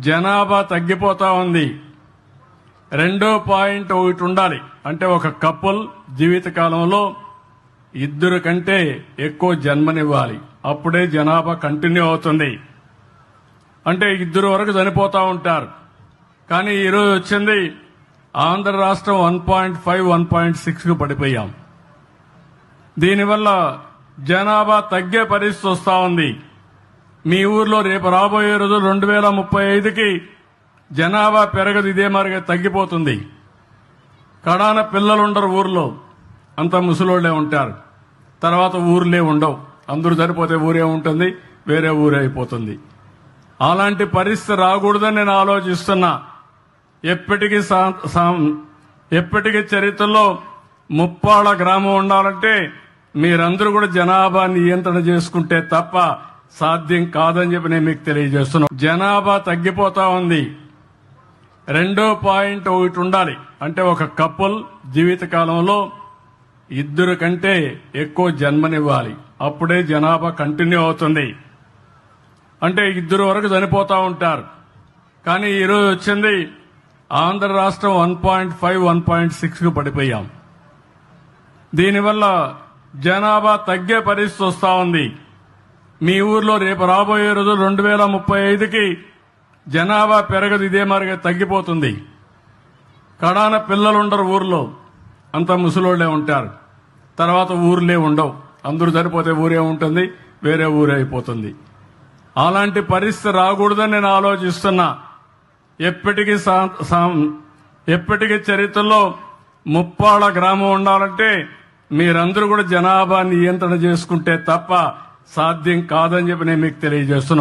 జనాభా తగ్గిపోతా ఉంది. 2.1 ఉండాలి. అంటే ఒక కపుల్ జీవితకాలంలో 2 కంటే ఎక్కువ జన్మనివ్వాలి. అప్పుడే జనాభా కంటిన్యూ అవుతుంది. అంటే 2 వరకు చనిపోతా ఉంటారు. కానీ ఈరోజు వచ్చింది ఆంధ్ర రాష్ట్రం 1.5, 1.6కు పడిపోయాం. దీనివల్ల జనాభా తగ్గే పరిస్థితి వస్తా ఉంది. మీ ఊర్లో రేపు రాబోయే రోజు 2035కి జనాభా పెరగదు, ఇదే మారిగా తగ్గిపోతుంది. కడాన పిల్లలు ఉండరు ఊర్లో, అంత ముసలోళ్లే ఉంటారు. తర్వాత ఊర్లే ఉండవు. అందరూ చనిపోతే ఊరే ఉంటుంది, వేరే ఊరే అయిపోతుంది. అలాంటి పరిస్థితి రాకూడదని నేను ఆలోచిస్తున్నా. ఎప్పటికీ చరిత్రలో ముప్పాళ్ళ గ్రామం ఉండాలంటే మీరందరూ కూడా జనాభా నియంత్రణ చేసుకుంటే తప్ప సాధ్యం కాదని చెప్పి నేను మీకు తెలియజేస్తున్నా. జనాభా తగ్గిపోతా ఉంది. 2.1 ఉండాలి. అంటే ఒక కపుల్ జీవితకాలంలో 2 కంటే ఎక్కువ జన్మనివ్వాలి. అప్పుడే జనాభా కంటిన్యూ అవుతుంది. అంటే 2 వరకు చనిపోతా ఉంటారు. కానీ ఈరోజు వచ్చింది ఆంధ్ర రాష్ట్రం 1.5, 1.6కు పడిపోయాం. దీనివల్ల జనాభా తగ్గే పరిస్థితి వస్తా ఉంది. మీ ఊర్లో రేపు రాబోయే రోజు 2035కి జనాభా పెరగదు, ఇదే మారిగా తగ్గిపోతుంది. కడాన పిల్లలు ఉండరు ఊర్లో, అంత ముసలోళ్లే ఉంటారు. తర్వాత ఊర్లే ఉండవు. అందరూ చనిపోతే ఊరే ఉంటుంది, వేరే ఊరే అయిపోతుంది. అలాంటి పరిస్థితి రాకూడదని నేను ఆలోచిస్తున్నా. ఎప్పటికీ చరిత్రలో ముప్పాళ్ళ గ్రామం ఉండాలంటే మీరందరూ కూడా జనాభా నియంత్రణ చేసుకుంటే తప్ప సాధ్యం కాదని చెప్పి నేను మీకు తెలియజేస్తున్నా.